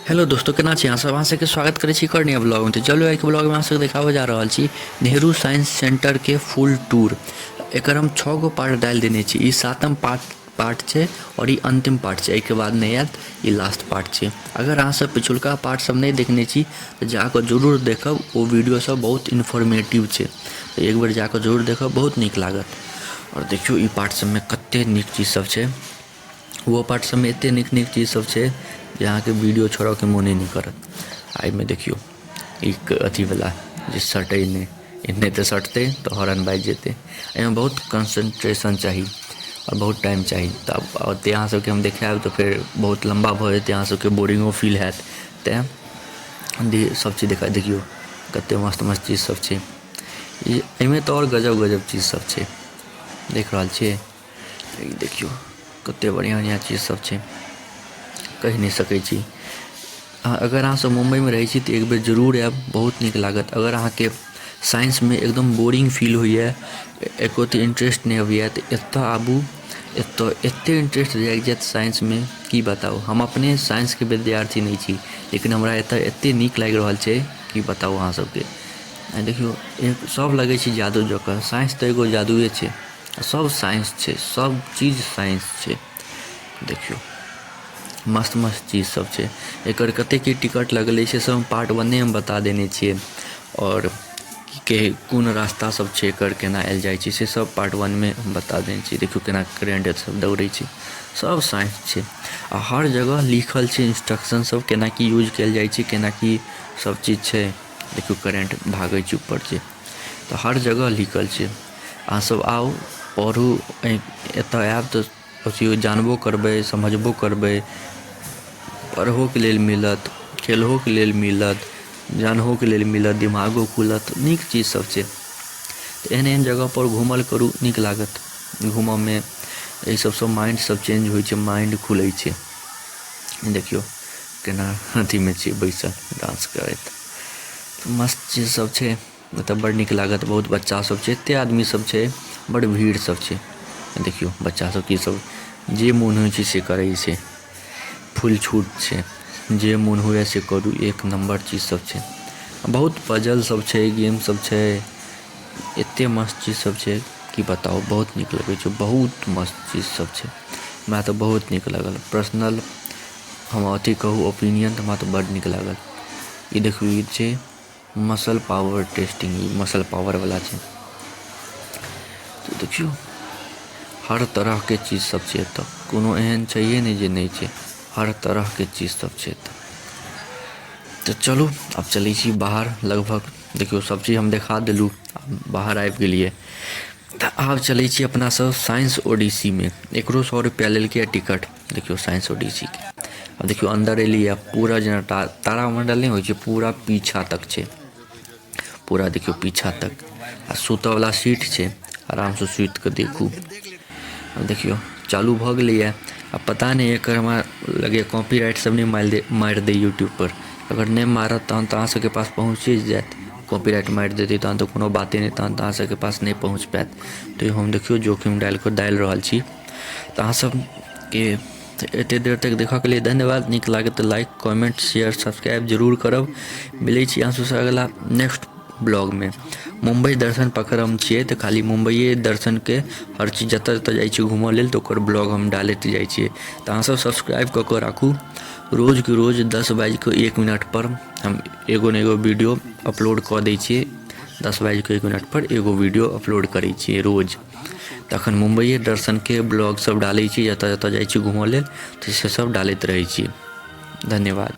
Hello दोस्तों, केना छी अहाँ सब? अहाँ सबके स्वागत करै छी करनिया ब्लॉग में। तो चलो एक ब्लॉग में अहाँ सबके देखाबऽ जा रहल छी नेहरू साइंस सेंटर के फुल टूर। एकर हम 6 गो पार्ट डाल देने छी। ई 7म पार्ट छै और ई अंतिम पार्ट छै। एके बाद नहीं आयत, ई लास्ट पार्ट छै। अगर अहाँ सब पिछुलका पार्ट सब नहीं देखने छी तो जाकर जरूर देखब। वो वीडियो सब बहुत इन्फॉर्मेटिव छै, तो एक बार जाकर जरूर देखब, बहुत नीक लागत। और देखियो ई पार्ट सब में कते नीक चीज सब छै। वो पार्ट सब में एते नीक नीक चीज सब छै जे अहाँके वीडियो छोड़ऽ के मोने नहीं करत। आई में देखियो एक अथी वाला जे सटै नहीं, इन्हें तो सटते तो हॉर्न बाजि जेतै। एहिमे बहुत कंसंट्रेशन चाहिए और बहुत टाइम चाहिए। तब ओते अहाँ सबके हम देखायब तो फिर बहुत लंबा भऽ जेतै, अहाँ सबके बोरिंगो फील हैत। तेँ सब चीज देखियो कते मस्त मस्त चीज सब छै। एहिमे तो और गजब गजब चीज सब छै, देख रहल छियै। ई देखियो कते बढ़िया बढ़िया चीज सब छै, कहि नहीं सकै छी। अगर अहाँ सब मुंबई में रहै छी तो एक बेर जरूर आयब, बहुत नीक लागत। अगर अहाँके साइंस में एकदम बोरिंग फील होइए, एकोरत्ती इंटरेस्ट नहीं अबैए तो एतऽ आबू। एते इंटरेस्ट जागि जायत साइंस में की बताऊ। हम अपने साइंस के विद्यार्थी नहीं छी, लेकिन हमरा एतऽ एते नीक लागि रहल छै कि बताऊ अहाँ सबके। देखियो सब लगै छै जादू जकाँ। साइंस तो एगो जादुए छै, सब साइंस छै, सब चीज साइंस छै। देखियो मस्त मस्त चीज सब छै। एकर कते की टिकट लगले छै सब पार्ट 1 में बता देने छियै। और कोन रास्ता सब छै, एकर केना आयल जाइ छै से सब पार्ट 1 में हम बता देने छियै। देखियो केना करेंट सब दौड़ै छै, सब साइंस छै। आ हर जगह लिखल छै इंस्ट्रक्शन सब, केना की यूज कयल जाइ छै, केना की सब चीज छै। देखियो करेंट भागै छै ऊपर छै, तो हर जगह लिखल छै। अहाँ सब आउ, पढ़ू। एतऽ आयब तऽ सोचियौ जानबो करबै, समझबो करबै, पढ़हो के लेल मिलत, खेलहो के लेल मिलत, जानहो के लेल मिलत, दिमागो खुलत, नीक चीज सब छै। तऽ एहन एहन जगह पर घूमल करू, नीक लागत घूमऽ में। एहि सबसँ माइंड सब चेंज होइ छै, माइंड खुलै छै। देखियो केना अथी में छै बैसल डांस करैत, मस्त चीज सब छै। मतलब बड़ नीक लागत। बहुत बच्चा सब छै, एते आदमी सब छै, बड़ भीड़ सब छै। देखियो बच्चा सब की सब जे मोन होइ छै से करै छै, फुल छूट छै, जे मोन हुए से करू। एक नंबर चीज सब छै। बहुत पजल सब छै, गेम सब छै, एते मस्त चीज सब छै कि बताऊ। बहुत नीक लगै छै, बहुत मस्त चीज सब छै। हमरा तऽ बहुत नीक लागल। पर्सनल हम अथी कहू ओपिनियन, तऽ हमरा तऽ बड़ नीक लागल। ई देखियो ई छै मसल पावर टेस्टिंग, ई मसल पावर वाला छै। तो देखियो हर तरह के चीज सब छै एतऽ, कोनो एहन छैहे नहीं जे नहीं छै। हर तरह के चीज सब छै एतऽ। तो चलू अब चलै छी बाहर। लगभग देखियो सब चीज हम देखा देलू, बाहर आबि गेलियै। तऽ आब चलै छी अपना सब साइंस ओडिसी में। एकरो 100 रुपया लेलकै टिकट। देखियो साइंस ओडिसी के अब देखियो अंदर एलियै। पूरा जेना तारामंडल नहीं होइ छै, पूरा पीछा तक छै, पूरा देखियो पीछा तक। आ सुतऽ वाला सीट छै, आराम से सुति कऽ देखू। अब देखियो चालू भऽ गेलैए। अब पता नहीं एकर हमरा लगे कॉपीराइट सब नहीं मारि दे यूट्यूब पर। अगर नहीं मारत तहन तऽ अहाँ सबके पास पहुँचे जायत। कॉपीराइट मारि देतै तहन तऽ कोनो बाते नहीं, तहन तऽ अहाँ सबके पास नहीं पहुँच पायत। तो हम देखियो जोखिम डालि रहल छी। तऽ अहाँ सबके एते देर तक देखऽ के लिए धन्यवाद। नीक लागे तो लाइक, कमेंट, शेयर, सब्सक्राइब जरूर करब। मिलै छी अहाँ सबसँ अगला नेक्स्ट ब्लॉग में। मुंबई दर्शन पकड़ हम छियै तऽ खाली मुंबईए दर्शन के हर चीज जतऽ जतऽ जाइ छी घूमऽ लेल, तऽ ओकर ब्लॉग हम डालैत जाइ छियै। तऽ अहाँ सब सब्सक्राइब कऽ कऽ राखू। रोज के रोज 10:01 पर हम एगो ने एगो वीडियो अपलोड कऽ दै छियै। 10:01 पर एगो वीडियो अपलोड करै छियै रोज। तखन मुंबईए दर्शन के ब्लॉग सब डालै छी, जतऽ जतऽ जाइ छी घूमऽ लेल, तऽ से सब डालैत रहै छी। धन्यवाद।